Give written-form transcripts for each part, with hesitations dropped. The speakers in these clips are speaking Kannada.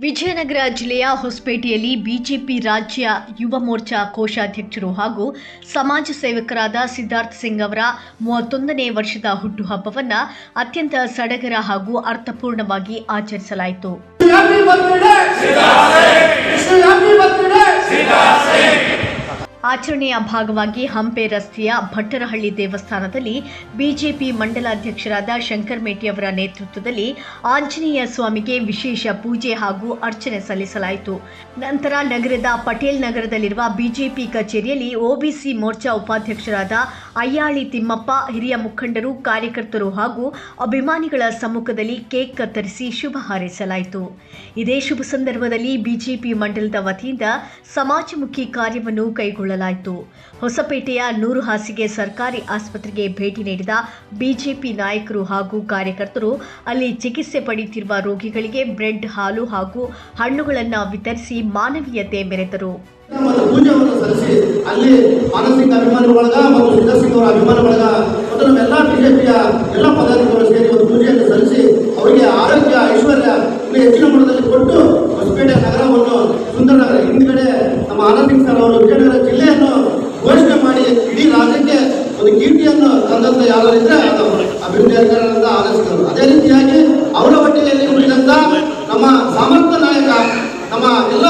ವಿಜಯನಗರ ಜಿಲ್ಲೆಯ ಹೊಸಪೇಟೆಯಲ್ಲಿ ಬಿಜೆಪಿ ರಾಜ್ಯ ಯುವ ಮೋರ್ಚಾ ಕೋಶಾಧ್ಯಕ್ಷರು ಹಾಗೂ ಸಮಾಜ ಸೇವಕರಾದ ಸಿದ್ಧಾರ್ಥ ಸಿಂಗ್ ಅವರ 31ನೇ ವರ್ಷದ ಹುಟ್ಟುಹಬ್ಬವನ್ನು ಅತ್ಯಂತ ಸಡಗರ ಹಾಗೂ ಅರ್ಥಪೂರ್ಣವಾಗಿ ಆಚರಿಸಲಾಯಿತು. ಆಚರಣೆಯ ಭಾಗವಾಗಿ ಹಂಪೆ ರಸ್ತೆಯ ಭಟ್ಟರಹಳ್ಳಿ ದೇವಸ್ಥಾನದಲ್ಲಿ ಬಿಜೆಪಿ ಮಂಡಲಾಧ್ಯಕ್ಷರಾದ ಶಂಕರ್ ಮೇಟಿ ಅವರ ನೇತೃತ್ವದಲ್ಲಿ ಆಂಜನೇಯ ಸ್ವಾಮಿಗೆ ವಿಶೇಷ ಪೂಜೆ ಹಾಗೂ ಅರ್ಚನೆ ಸಲ್ಲಿಸಲಾಯಿತು. ನಂತರ ನಗರದ ಪಟೇಲ್ ನಗರದಲ್ಲಿರುವ ಬಿಜೆಪಿ ಕಚೇರಿಯಲ್ಲಿ ಒಬಿಸಿ ಮೋರ್ಚಾ ಉಪಾಧ್ಯಕ್ಷರಾದ ಅಯ್ಯಾಳಿ ತಿಮ್ಮಪ್ಪ, ಹಿರಿಯ ಮುಖಂಡರು, ಕಾರ್ಯಕರ್ತರು ಹಾಗೂ ಅಭಿಮಾನಿಗಳ ಸಮ್ಮುಖದಲ್ಲಿ ಕೇಕ್ ಕತ್ತರಿಸಿ ಶುಭ ಹಾರೈಸಲಾಯಿತು. ಇದೇ ಶುಭ ಸಂದರ್ಭದಲ್ಲಿ ಬಿಜೆಪಿ ಮಂಡಲದ ವತಿಯಿಂದ ಸಮಾಜಮುಖಿ ಕಾರ್ಯವನ್ನು ಕೈಗೊಳ್ಳಲಾಯಿತು. ಹೊಸಪೇಟೆಯ 100 ಹಾಸಿಗೆ ಸರ್ಕಾರಿ ಆಸ್ಪತ್ರೆಗೆ ಭೇಟಿ ನೀಡಿದ ಬಿಜೆಪಿ ನಾಯಕರು ಹಾಗೂ ಕಾರ್ಯಕರ್ತರು ಅಲ್ಲಿ ಚಿಕಿತ್ಸೆ ಪಡೆಯುತ್ತಿರುವ ರೋಗಿಗಳಿಗೆ ಬ್ರೆಡ್, ಹಾಲು ಹಾಗೂ ಹಣ್ಣುಗಳನ್ನು ವಿತರಿಸಿ ಮಾನವೀಯತೆ ಮೆರೆದರು. ಪೂಜೆಯನ್ನು ಸಲ್ಲಿಸಿ ಅಲ್ಲಿ ಮಾನಸಿಕ ಅಭಿಮಾನಿ ಬಳಗ ಮತ್ತು ಸಿದ್ಧಾರ್ಥ ಸಿಂಗ್ ಅವರ ಅಭಿಮಾನಿ ಬಳಗ ಮತ್ತು ನಮ್ಮೆಲ್ಲ ಬಿಜೆಪಿಯ ಎಲ್ಲ ಪದಾಧಿಕಾರಿಗಳು ಸೇರಿ ಒಂದು ಪೂಜೆಯನ್ನು ಸಲ್ಲಿಸಿ ಅವರಿಗೆ ಆರೋಗ್ಯ, ಐಶ್ವರ್ಯ ಹೆಚ್ಚಿನ ಮಟ್ಟದಲ್ಲಿ ಕೊಟ್ಟು ಹೊಸಪೇಟೆ ನಗರವನ್ನು ಸುಂದರ ನಗರ, ಹಿಂದ್ಗಡೆ ನಮ್ಮ ಆನಂದ್ ಸಿಂಗ್ ಸರ್ ಅವರು ವಿಜಯನಗರ ಜಿಲ್ಲೆಯನ್ನು ಘೋಷಣೆ ಮಾಡಿ ಇಡೀ ರಾಜ್ಯಕ್ಕೆ ಒಂದು ಕೀರ್ತಿಯನ್ನು ತಂದಂತ ಯಾರಿದ್ರೆ ಅದು ಅಭಿವೃದ್ಧಿ ಅಧಿಕಾರಿಗಳಾದ ಆನಂದ್ ಸಿಂಗ್ ಅವರು. ಅದೇ ರೀತಿಯಾಗಿ ಅವರ ಹೊಟ್ಟೆಯಲ್ಲಿ ಉಳಿದಂತ ನಮ್ಮ ಸಾಮರ್ಥ್ಯ ನಾಯಕ, ನಮ್ಮ ಎಲ್ಲ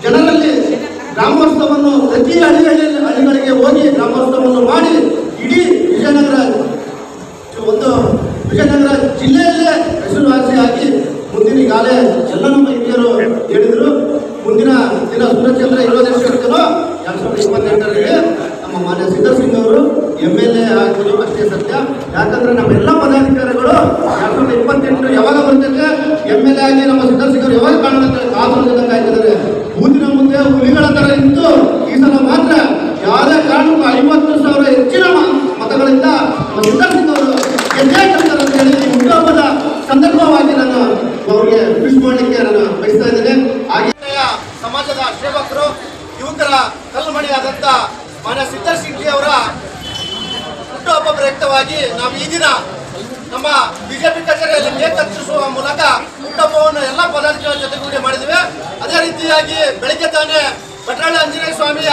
ಜನರಲ್ಲಿ ಗ್ರಾಮೋತ್ಸವವನ್ನು ಪ್ರತಿ ಹಳ್ಳಿಗಳಿಗೆ ಹೋಗಿ ಗ್ರಾಮೋತ್ಸವವನ್ನು ಮಾಡಿ ಇಡೀ ವಿಜಯನಗರ ಜಿಲ್ಲೆಯಲ್ಲೇ ಹೆಸರುವಾಸಿಯಾಗಿ ಮುಂದಿನ ಈಗಾಗಲೇ ಎಲ್ಲ ನಮ್ಮ ಹಿರಿಯರು ಹೇಳಿದರು, ಮುಂದಿನ ದಿನ ಸೂರ್ಯಚಂದ್ರ ಇರೋದೆಷ್ಟು 2028ರಲ್ಲಿ ನಮ್ಮ ಮಾನ್ಯ ಸಿದ್ಧಾರ್ಥ ಸಿಂಗ್ ಅವರು MLA ಆಗೋದು ಅಷ್ಟೇ ಸತ್ಯ. ಯಾಕಂದ್ರೆ ನಮ್ಮೆಲ್ಲ ಪದಾಧಿಕಾರಿಗಳು 2028 ಯಾವಾಗ ಬರ್ತದೆ MLA ಆಗಿ ನಮ್ಮ ಸಿದ್ಧಾರ್ಥ ಸಿಂಗ್ ಅವರು ಯಾವಾಗ ಕಾಣುತ್ತೆ ಕಾದು ಕಾಯ್ತಿದ್ದಾರೆ. ಮುಂದಿನ ಮುಂದೆ ಹುಲಿಗಳ ತರ ಇತ್ತು, ಈ ಸಲ ಮಾತ್ರ ಯಾವುದೇ ಕಾರಣಕ್ಕೂ 50,000 ಹೆಚ್ಚಿನ ಮತಗಳಿಂದ ನಮ್ಮ ಸಿದ್ಧಾರ್ಥ ಸಿಂಗ್ ಅವರು ಗೆದ್ದೇ ಗೆಲ್ತಾರೆ ಅಂತ ಹೇಳಿ ಹುಟ್ಟುಹಬ್ಬದ ಸಂದರ್ಭವಾಗಿ ನಾನು ಅವರಿಗೆ ವಿಶ್ ಮಾಡಲಿಕ್ಕೆ ನಾನು ಬಯಸ್ತಾ ಇದ್ದೇನೆ. ಹಾಗೆ ಸಮಾಜದ ಸೇವಕರು, ಯುವಕರ ಕಲ್ಲುಮಣಿಯಾದಂಥ ಮಾನ್ಯ ಸಿದ್ಧಾರ್ಥ ಸಿಂಗ್ ಜಿ ಅವರ ಹುಟ್ಟುಹಬ್ಬ ಪ್ರಯುಕ್ತವಾಗಿ ನಾವು ಈ ದಿನ ನಮ್ಮ ಬಿಜೆಪಿ ಕಚೇರಿಯಲ್ಲಿ ಕೇಕ್ ಕತ್ತರಿಸುವ ಮೂಲಕ ಹುಟ್ಟುಹಬ್ಬವನ್ನು ಎಲ್ಲ ಪದಾಧಿಕಾರಿಗಳ ಜೊತೆಗೂಡಿ ಮಾಡಿದ್ದೇವೆ. ಅದೇ ರೀತಿಯಾಗಿ ಬೆಳಿಗ್ಗೆ ತಾನೇ ಭಟ್ಟರಹಳ್ಳಿ ಆಂಜನೇಯ ಸ್ವಾಮಿಯ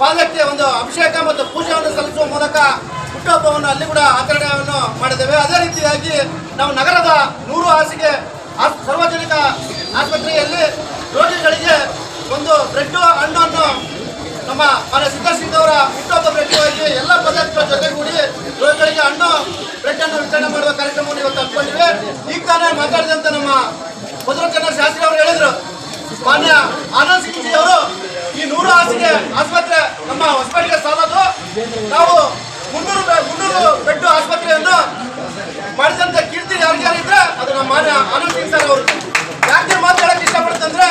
ಪಾದಕ್ಕೆ ಒಂದು ಅಭಿಷೇಕ ಮತ್ತು ಪೂಜೆಯನ್ನು ಸಲ್ಲಿಸುವ ಮೂಲಕ ಹುಟ್ಟುಹಬ್ಬವನ್ನು ಅಲ್ಲಿ ಕೂಡ ಆಚರಣೆಯನ್ನು ಮಾಡಿದ್ದೇವೆ. ಅದೇ ರೀತಿಯಾಗಿ ನಾವು ನಗರದ 100 ಹಾಸಿಗೆ ಸಾರ್ವಜನಿಕ ಆಸ್ಪತ್ರೆಯಲ್ಲಿ ರೋಗಿಗಳಿಗೆ ಒಂದು ಬ್ರೆಡ್, ಹಣ್ಣನ್ನು ನಮ್ಮ ಮಾನ್ಯ ಸಿದ್ಧಾರ್ಥ ಸಿಂಗ್ ಅವರ ಹುಟ್ಟುಹಬ್ಬ ಪ್ರಯುಕ್ತವಾಗಿ ಎಲ್ಲ ಪದಾಧಿಕಾರಿಗಳ ಜೊತೆಗೂಡಿ ರೋಗಿಗಳಿಗೆ ಹಣ್ಣು, ಬ್ರೆಡ್ ಅನ್ನು ವಿತರಣೆ ಮಾಡುವ ಕಾರ್ಯಕ್ರಮವನ್ನು ಇವತ್ತು ಹಮ್ಮಿಕೊಂಡಿವೆ. ಈಗ ತಾನೇ ಮಾತಾಡಿದಂತ ನಮ್ಮ ಭದ್ರಚಂದ್ರ ಶಾಸ್ತ್ರಿ ಅವರು ಹೇಳಿದರು, ಮಾನ್ಯ ಆನಂದ್ ಸಿಂಗ್ ಜಿ ಅವರು ಈ 100 ಹಾಸಿಗೆ ಆಸ್ಪತ್ರೆ ನಮ್ಮ ಹೊಸಪೇಟೆಗೆ ಸಾಲದು, ನಾವು 300 ಬೆಡ್ ಆಸ್ಪತ್ರೆಯನ್ನು ಮಾಡಿದಂತ ಕೀರ್ತಿ ಯಾರಿಗಾರಿದ್ರೆ ಅದು ನಮ್ಮ ಮಾನ್ಯ ಆನಂದ್ ಸಿಂಗ್ ಸರ್ ಅವರು. ಯಾಕೆ ಮಾತಾಡಕ್ಕೆ ಇಷ್ಟಪಡ್ತಂದ್ರೆ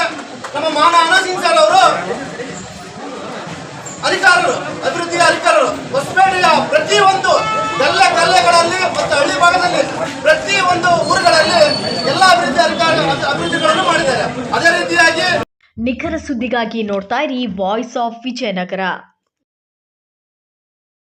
ನಮ್ಮ ಮಾನ್ಯ ಆನಂದ್ ಸಿಂಗ್ ಸರ್ ಅವರು ಅಧಿಕಾರರು, ಅಭಿವೃದ್ಧಿ ಅಧಿಕಾರರು ಹೊಸಪೇಟೆಯ ಪ್ರತಿಯೊಂದು ಗಲ್ಲೆಗಳಲ್ಲಿ ಮತ್ತು ಹಳ್ಳಿ ಭಾಗದಲ್ಲಿ ಪ್ರತಿಯೊಂದು ಊರುಗಳಲ್ಲಿ ಎಲ್ಲ ಅಭಿವೃದ್ಧಿಗಳನ್ನು ಮಾಡಿದ್ದಾರೆ. ಅದೇ ರೀತಿಯಾಗಿ ನಿಖರ ಸುದ್ದಿಗಾಗಿ ನೋಡ್ತಾ ಇರಿ ವಾಯ್ಸ್ ಆಫ್ ವಿಜಯನಗರ.